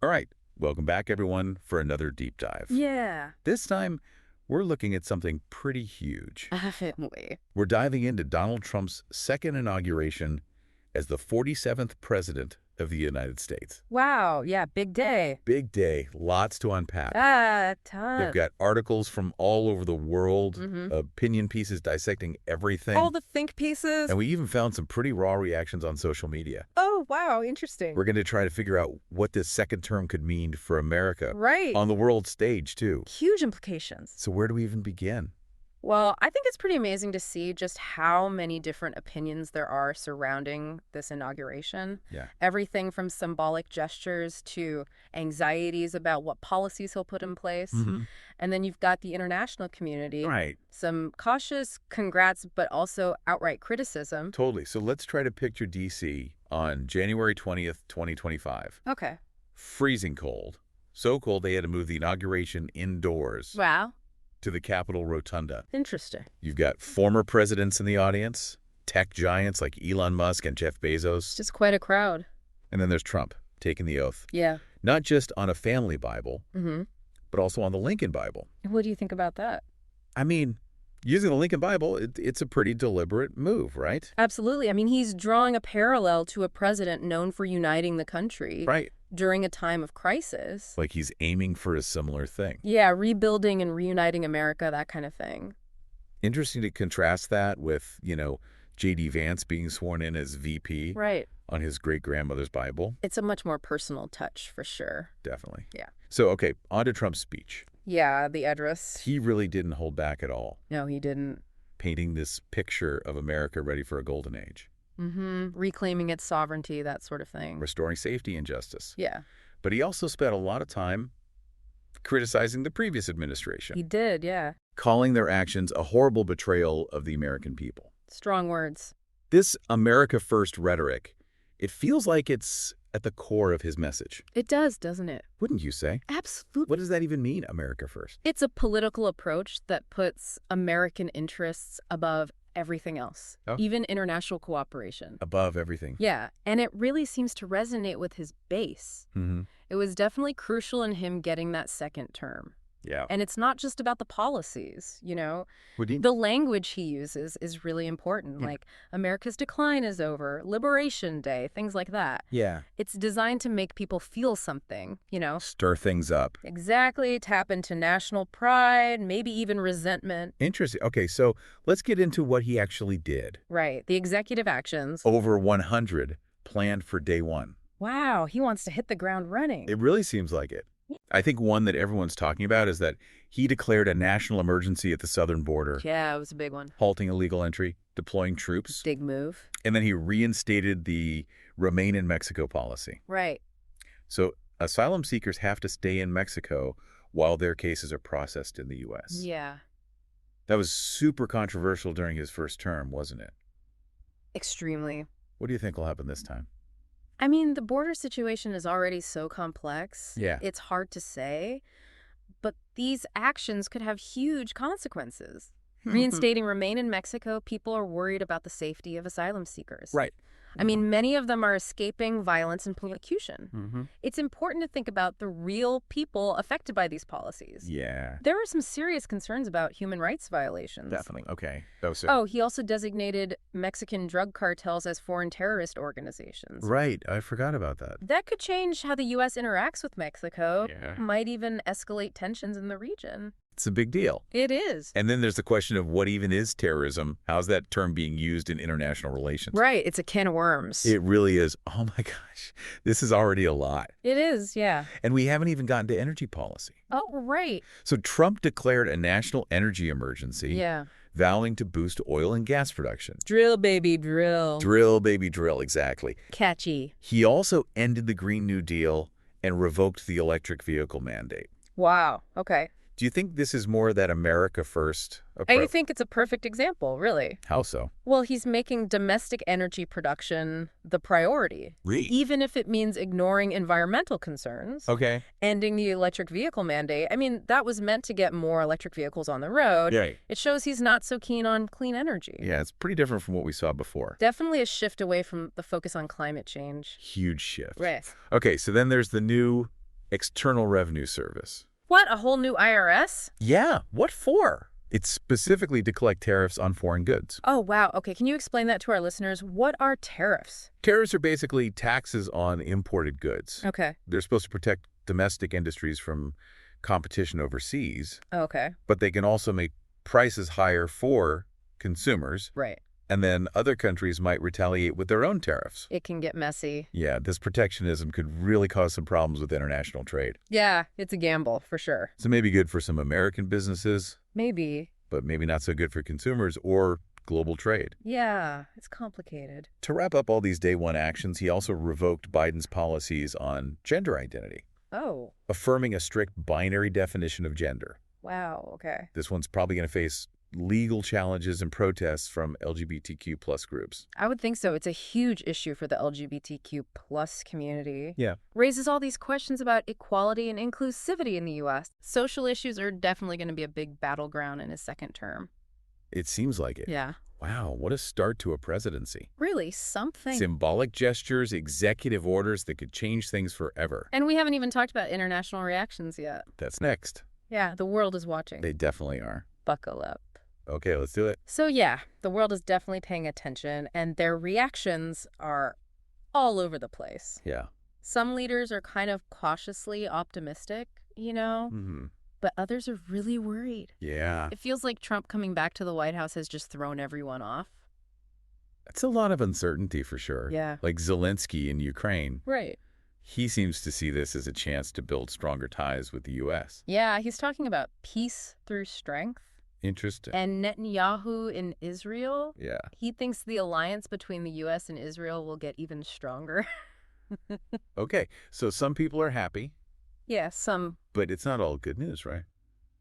All right, welcome back, everyone, for another deep dive. Yeah. This time, we're looking at something pretty huge. Definitely. We're diving into Donald Trump's second inauguration as the 47th president of the United States. Wow. Yeah. Big day. Big day, lots to unpack. We've Ton. got articles from all over the world, Mm-hmm. opinion pieces dissecting everything. All the think pieces. And we even found some pretty raw reactions on social media. Oh, wow. Interesting. We're going to try to figure out what this second term could mean for America. Right. On the world stage, too. Huge implications. So where do we even begin? Well, I think it's pretty amazing to see just how many different opinions there are surrounding this inauguration. Yeah. Everything from symbolic gestures to anxieties about what policies he'll put in place. Mm-hmm. And then you've got the international community. Right. Some cautious congrats, but also outright criticism. Totally. So let's try to picture D.C. on January 20th, 2025. Okay. Freezing cold. So cold they had to move the inauguration indoors Wow. to the Capitol Rotunda. Interesting. You've got former presidents in the audience, tech giants like Elon Musk and Jeff Bezos, Just quite a crowd. and then there's Trump taking the oath. Yeah. Not just on a family Bible, Mm-hmm. but also on the Lincoln Bible. What do you think about that? I mean, using the Lincoln Bible, it's a pretty deliberate move, right? Absolutely. I mean, he's drawing a parallel to a president known for uniting the country Right. during a time of crisis. Like he's aiming for a similar thing. Yeah, rebuilding and reuniting America, that kind of thing. Interesting to contrast that with, J.D. Vance being sworn in as VP Right. on his great-grandmother's Bible. It's a much more personal touch, for sure. Definitely. Yeah. So, okay, on to Trump's speech. Yeah, the address. He really didn't hold back at all, No, he didn't. painting this picture of America ready for a golden age, Mm-hmm. Reclaiming its sovereignty, that sort of thing. restoring safety and justice. Yeah, But he also spent a lot of time criticizing the previous administration, he did, yeah. calling their actions a horrible betrayal of the American people. Strong words. This America First rhetoric, it feels like it's at the core of his message. It does, doesn't it? Wouldn't you say? Absolutely. What does that even mean, America First? It's a political approach that puts American interests above everything else, Oh. even international cooperation. Above everything. Yeah, and it really seems to resonate with his base. Mm-hmm. It was definitely crucial in him getting that second term. Yeah. And it's not just about the policies, Would he? The language he uses is really important, Yeah. like America's decline is over, Liberation Day, things like that. Yeah. It's designed to make people feel something, Stir things up. Exactly, tap into national pride, maybe even resentment. Interesting. Okay, so let's get into what he actually did. Right, the executive actions. Over 100 planned for day one. Wow, he wants to hit the ground running. It really seems like it. I think one that everyone's talking about is that he declared a national emergency at the southern border, Yeah, it was a big one. halting illegal entry, deploying troops, Big move. and then he reinstated the Remain in Mexico policy. Right. So asylum seekers have to stay in Mexico while their cases are processed in the U.S. Yeah, That was super controversial during his first term, wasn't it? extremely. What do you think will happen this time? I mean, the border situation is already so complex. Yeah. It's hard to say, but these actions could have huge consequences. Reinstating Remain in Mexico, people are worried about the safety of asylum seekers. Right. I mean, many of them are escaping violence and persecution. Mm-hmm. It's important to think about the real people affected by these policies. Yeah. There are some serious concerns about human rights violations. Definitely. Okay. So. Oh, he also designated Mexican drug cartels as foreign terrorist organizations. Right. I forgot about that. That could change how the U.S. interacts with Mexico. Yeah. Might even escalate tensions in the region. It's a big deal. It is. And then there's the question of what even is terrorism? How's that term being used in international relations? Right. It's a can of worms. It really is. Oh my gosh. This is already a lot. It is, yeah. And we haven't even gotten to energy policy. Oh, right. So Trump declared a national energy emergency, Yeah. vowing to boost oil and gas production. Drill, baby, drill. Drill, baby, drill, exactly. Catchy. He also ended the Green New Deal and revoked the electric vehicle mandate. Wow. Okay. Do you think this is more that America First I approach? think it's a perfect example, really. How so? Well, he's making domestic energy production the priority, even if it means ignoring environmental concerns, Okay. ending the electric vehicle mandate. I mean, that was meant to get more electric vehicles on the road. Yeah. It shows he's not so keen on clean energy. Yeah, it's pretty different from what we saw before. Definitely a shift away from the focus on climate change. Huge shift. Right. Okay, so then there's the new External Revenue Service. What, a whole new IRS? Yeah, what for? It's specifically to collect tariffs on foreign goods. Oh, wow. Okay, can you explain that to our listeners? What are tariffs? Tariffs are basically taxes on imported goods. Okay. They're supposed to protect domestic industries from competition overseas, Okay. but they can also make prices higher for consumers, Right. and then other countries might retaliate with their own tariffs. It can get messy. Yeah, this protectionism could really cause some problems with international trade. Yeah, it's a gamble, for sure. So maybe good for some American businesses, Maybe. but maybe not so good for consumers or global trade. Yeah, it's complicated. To wrap up all these day one actions, he also revoked Biden's policies on gender identity, Oh, affirming a strict binary definition of gender. wow, okay. This one's probably going to face legal challenges and protests from LGBTQ plus groups. I would think so. It's a huge issue for the LGBTQ plus community. Yeah. Raises all these questions about equality and inclusivity in the U.S. Social issues are definitely going to be a big battleground in his second term. It seems like it. Yeah. Wow, what a start to a presidency. Really, something. Symbolic gestures, executive orders that could change things forever. And we haven't even talked about international reactions yet. That's next. Yeah, the world is watching. They definitely are. Buckle up. Okay, let's do it. So yeah, the world is definitely paying attention, and their reactions are all over the place. Yeah. Some leaders are kind of cautiously optimistic, but others are really worried. Yeah. It feels like Trump coming back to the White House has just thrown everyone off. That's a lot of uncertainty for sure. Yeah. Like Zelensky in Ukraine. Right. He seems to see this as a chance to build stronger ties with the U.S. Yeah, he's talking about peace through strength. Interesting. And Netanyahu in Israel, Yeah. he thinks the alliance between the U.S. and Israel will get even stronger. Okay, so some people are happy, Yeah, some but it's not all good news, right?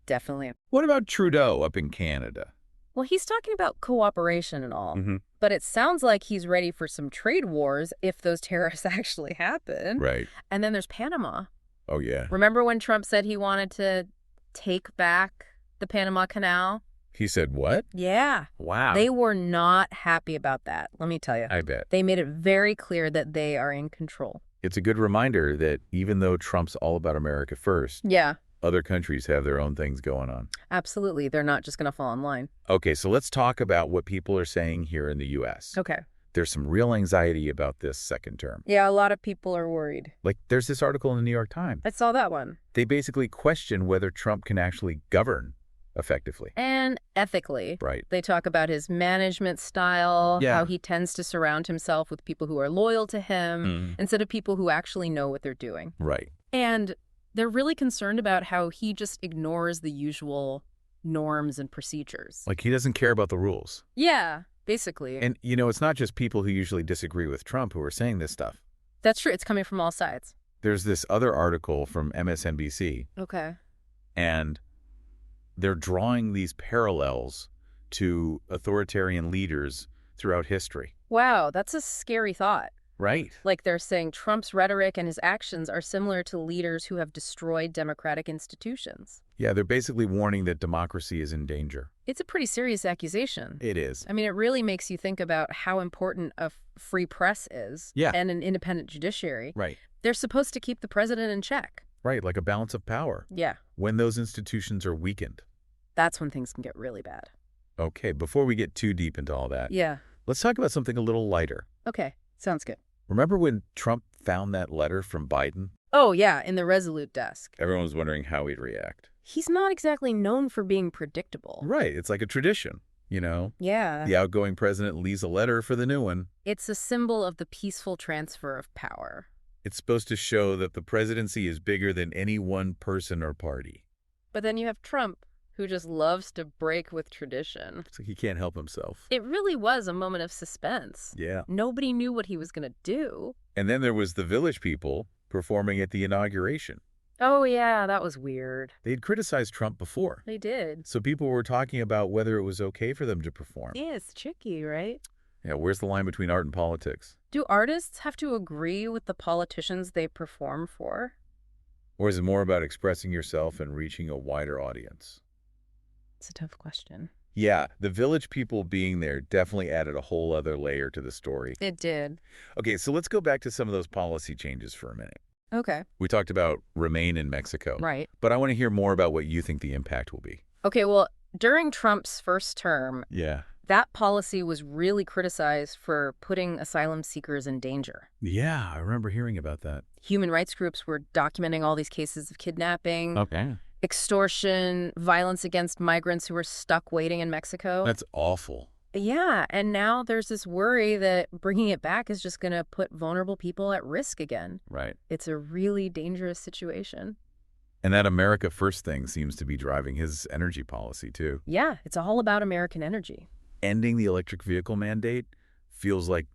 definitely. What about Trudeau up in Canada? Well, he's talking about cooperation and all, Mm-hmm. but it sounds like he's ready for some trade wars if those tariffs actually happen. Right. And then there's Panama. Oh, yeah. Remember when Trump said he wanted to take back the Panama Canal? He said what? Yeah. Wow. They were not happy about that, let me tell you. I bet. They made it very clear that they are in control. It's a good reminder that even though Trump's all about America first, Yeah, other countries have their own things going on. absolutely. They're not just going to fall in line. Okay, so let's talk about what people are saying here in the U.S. Okay. There's some real anxiety about this second term. Yeah, a lot of people are worried. Like, there's this article in the New York Times. I saw that one. They basically question whether Trump can actually govern effectively. And ethically. Right. They talk about his management style, Yeah. how he tends to surround himself with people who are loyal to him instead of people who actually know what they're doing. Right. And they're really concerned about how he just ignores the usual norms and procedures. Like, he doesn't care about the rules. Yeah, basically. And, it's not just people who usually disagree with Trump who are saying this stuff. That's true. It's coming from all sides. There's this other article from MSNBC, Okay. and they're drawing these parallels to authoritarian leaders throughout history. Wow, that's a scary thought. Right. Like they're saying Trump's rhetoric and his actions are similar to leaders who have destroyed democratic institutions. Yeah, they're basically warning that democracy is in danger. It's a pretty serious accusation. It is. I mean, it really makes you think about how important a free press is. Yeah. And an independent judiciary. Right. They're supposed to keep the president in check. Right, like a balance of power. Yeah. When those institutions are weakened. That's when things can get really bad. Okay, before we get too deep into all that, Yeah. let's talk about something a little lighter. Okay. Sounds good. Remember when Trump found that letter from Biden? Oh, yeah, in the Resolute desk. Everyone was wondering how he'd react. He's not exactly known for being predictable. Right, it's like a tradition, Yeah. The outgoing president leaves a letter for the new one. It's a symbol of the peaceful transfer of power. It's supposed to show that the presidency is bigger than any one person or party. But then you have Trump, who just loves to break with tradition. It's like he can't help himself. It really was a moment of suspense. Yeah. Nobody knew what he was going to do. And then there was the Village People performing at the inauguration. Oh, yeah, that was weird. They'd criticized Trump before. They did. So people were talking about whether it was okay for them to perform. Yeah, it's tricky, right? Yeah, where's the line between art and politics? Do artists have to agree with the politicians they perform for? Or is it more about expressing yourself and reaching a wider audience? It's a tough question. Yeah, the Village People being there definitely added a whole other layer to the story. It did. Okay, so let's go back to some of those policy changes for a minute. Okay. We talked about remain in Mexico. Right. But I want to hear more about what you think the impact will be. Okay, well, during Trump's first term, Yeah. that policy was really criticized for putting asylum seekers in danger. Yeah, I remember hearing about that. Human rights groups were documenting all these cases of kidnapping, Okay. extortion, violence against migrants who were stuck waiting in Mexico. That's awful. Yeah, and now there's this worry that bringing it back is just going to put vulnerable people at risk again. Right. It's a really dangerous situation. And that America First thing seems to be driving his energy policy, too. Yeah, it's all about American energy. Ending the electric vehicle mandate feels like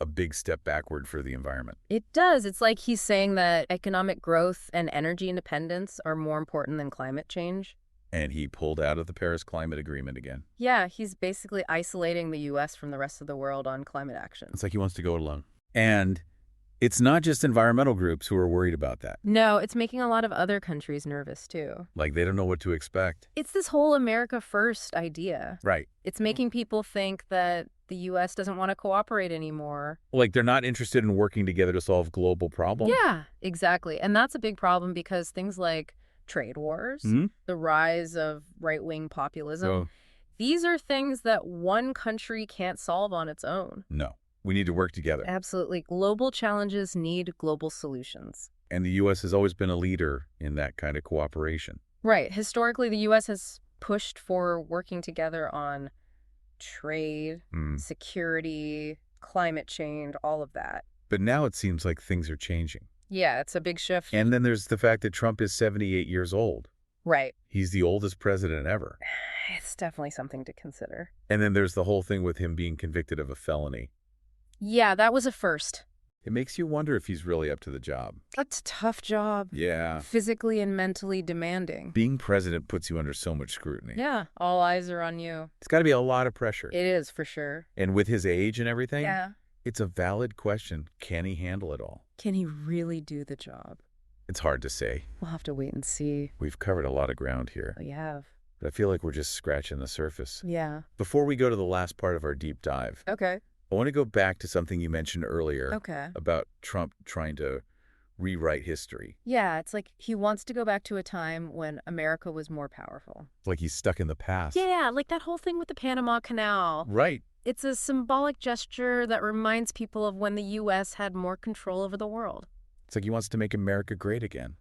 a big step backward for the environment. It does. It's like he's saying that economic growth and energy independence are more important than climate change. And he pulled out of the Paris Climate Agreement again. Yeah, he's basically isolating the U.S. from the rest of the world on climate action. It's like he wants to go it alone. And it's not just environmental groups who are worried about that. No, it's making a lot of other countries nervous, too. Like, they don't know what to expect. It's this whole America First idea. Right. It's making people think that the U.S. doesn't want to cooperate anymore. Like, they're not interested in working together to solve global problems. Yeah, exactly. And that's a big problem because things like trade wars, the rise of right-wing populism, these are things that one country can't solve on its own. No, we need to work together. Absolutely. Global challenges need global solutions. And the U.S. has always been a leader in that kind of cooperation. Right. Historically, the U.S. has pushed for working together on trade, security, climate change, all of that. But now it seems like things are changing. Yeah, it's a big shift. And then there's the fact that Trump is 78 years old. Right. He's the oldest president ever. It's definitely something to consider. And then there's the whole thing with him being convicted of a felony. Yeah, that was a first. It makes you wonder if he's really up to the job. That's a tough job. Yeah. Physically and mentally demanding. Being president puts you under so much scrutiny. Yeah, all eyes are on you. It's got to be a lot of pressure. It is, for sure. And with his age and everything, Yeah. it's a valid question. Can he handle it all? Can he really do the job? It's hard to say. We'll have to wait and see. We've covered a lot of ground here, We have. but I feel like we're just scratching the surface. Yeah. Before we go to the last part of our deep dive, Okay. I want to go back to something you mentioned earlier Okay. about Trump trying to rewrite history. Yeah, it's like he wants to go back to a time when America was more powerful. Like he's stuck in the past. Yeah, like that whole thing with the Panama Canal. Right. It's a symbolic gesture that reminds people of when the U.S. had more control over the world. It's like he wants to make America great again.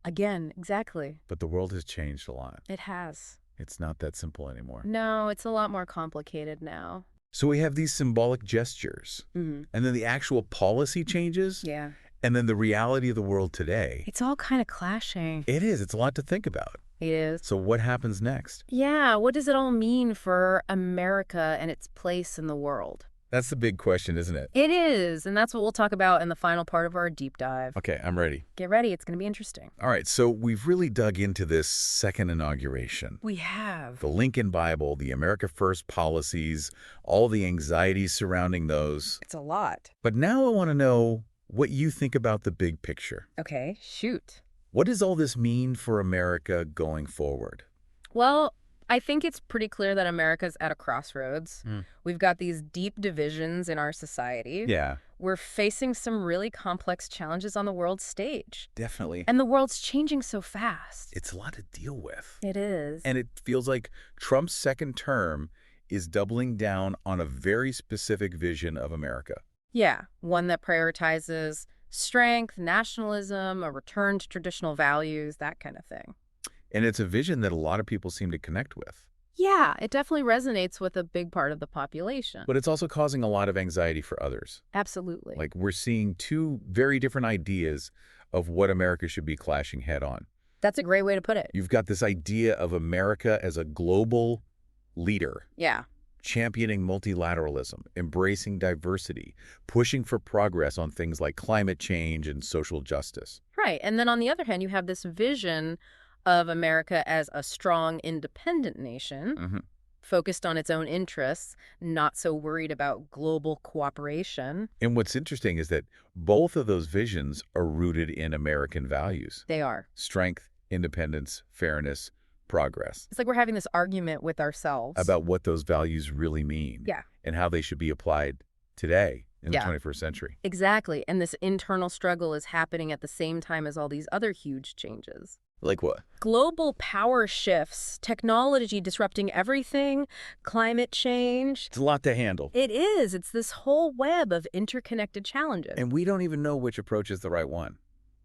Again, exactly. But the world has changed a lot. It has. It's not that simple anymore. No, it's a lot more complicated now. So we have these symbolic gestures, and then the actual policy changes, Yeah. and then the reality of the world today. It's all kind of clashing. It is. It's a lot to think about. It is. So what happens next? Yeah, what does it all mean for America and its place in the world? That's the big question, isn't it? It is, and that's what we'll talk about in the final part of our deep dive. Okay, I'm ready. Get ready, it's going to be interesting. All right, so we've really dug into this second inauguration. We have. The Lincoln Bible, the America First policies, all the anxieties surrounding those. It's a lot. But now I want to know what you think about the big picture. Okay, shoot. What does all this mean for America going forward? Well, I think it's pretty clear that America's at a crossroads. We've got these deep divisions in our society. Yeah, We're facing some really complex challenges on the world stage. definitely. And the world's changing so fast. It's a lot to deal with. It is. And it feels like Trump's second term is doubling down on a very specific vision of America. Yeah, one that prioritizes strength, nationalism, a return to traditional values, that kind of thing. And it's a vision that a lot of people seem to connect with. Yeah, it definitely resonates with a big part of the population. But it's also causing a lot of anxiety for others. Absolutely. Like we're seeing two very different ideas of what America should be clashing head on. That's a great way to put it. You've got this idea of America as a global leader, Yeah. championing multilateralism, embracing diversity, pushing for progress on things like climate change and social justice. Right. And then on the other hand, you have this vision of America as a strong, independent nation, focused on its own interests, not so worried about global cooperation. And what's interesting is that both of those visions are rooted in American values. They are. Strength, independence, fairness, progress. It's like we're having this argument with ourselves. About what those values really mean. Yeah. And how they should be applied today. in the 21st century. Exactly. And this internal struggle is happening at the same time as all these other huge changes. Like what? Global power shifts, technology disrupting everything, climate change. It's a lot to handle. It is. It's this whole web of interconnected challenges. And we don't even know which approach is the right one.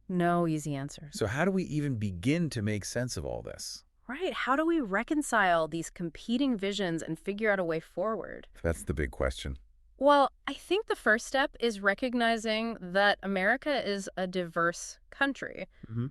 No easy answers. So how do we even begin to make sense of all this? Right. How do we reconcile these competing visions and figure out a way forward? That's the big question. Well, I think the first step is recognizing that America is a diverse country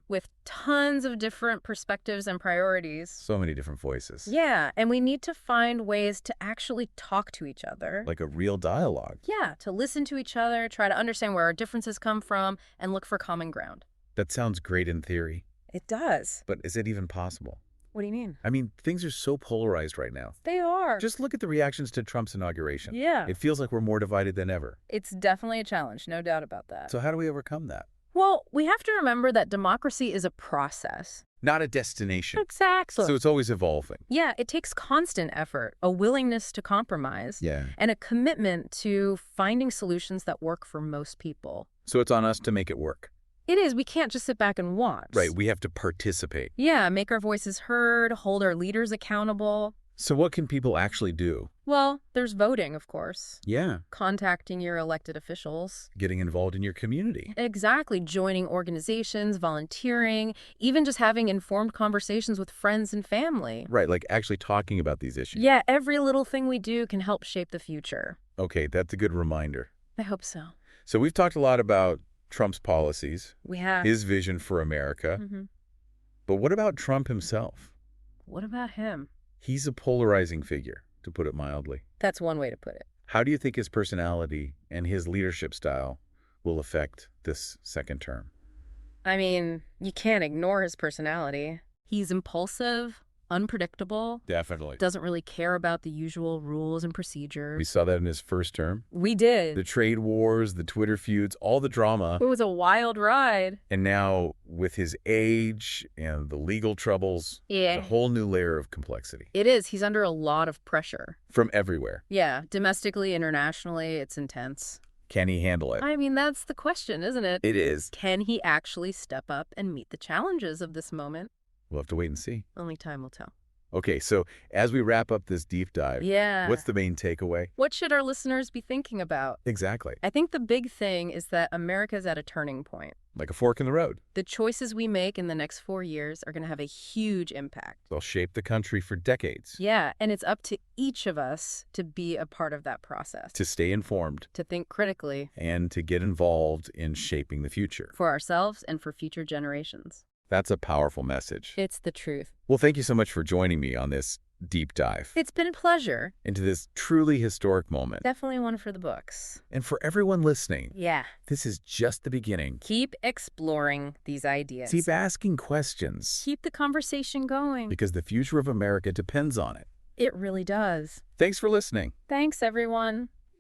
with tons of different perspectives and priorities. So many different voices. Yeah, and we need to find ways to actually talk to each other. Like a real dialogue. Yeah, to listen to each other, try to understand where our differences come from, and look for common ground. That sounds great in theory. It does. But is it even possible? What do you mean? I mean, things are so polarized right now. They are. Just look at the reactions to Trump's inauguration. Yeah. It feels like we're more divided than ever. It's definitely a challenge, no doubt about that. So how do we overcome that? Well, we have to remember that democracy is a process. Not a destination. Exactly. So it's always evolving. Yeah, it takes constant effort, a willingness to compromise, Yeah. and a commitment to finding solutions that work for most people. So it's on us to make it work. It is. We can't just sit back and watch. Right. We have to participate. Yeah, make our voices heard, hold our leaders accountable. So what can people actually do? Well, there's voting, of course. Yeah. Contacting your elected officials. Getting involved in your community. Exactly. Joining organizations, volunteering, even just having informed conversations with friends and family. Right. Like actually talking about these issues. Yeah, every little thing we do can help shape the future. Okay. That's a good reminder. I hope so. So we've talked a lot about Trump's policies, We have. his vision for America. But what about Trump himself? What about him? He's a polarizing figure, to put it mildly. That's one way to put it. How do you think his personality and his leadership style will affect this second term? I mean, you can't ignore his personality. He's impulsive, unpredictable, Definitely. doesn't really care about the usual rules and We procedures. saw that in his first term. We did. The trade wars, the Twitter feuds, all the drama. It was a wild ride. And now with his age and the legal troubles, Yeah. a whole new layer of complexity It is. He's under a lot of pressure. from everywhere. Yeah, domestically, internationally, it's intense. Can he handle it? I mean, that's the question, isn't it? It is. Can he actually step up and meet the challenges of this moment? We'll have to wait and see. Only time will tell. Okay, so as we wrap up this deep dive, Yeah. what's the main takeaway? What should our listeners be thinking about? Exactly. I think the big thing is that America's at a turning point. Like a fork in the road. The choices we make in the next 4 years are going to have a huge impact. They'll shape the country for decades. Yeah, and it's up to each of us to be a part of that process, To stay informed to think critically and to get involved in shaping the future. for ourselves and for future generations. That's a powerful message. It's the truth. Well, thank you so much for joining me on this deep dive It's been a pleasure. into this truly historic moment. Definitely one for the books. And for everyone listening, Yeah. this is just the beginning. Keep exploring these ideas. Keep asking questions Keep the conversation going. because the future of America depends on it. It really does. Thanks for listening. Thanks, everyone.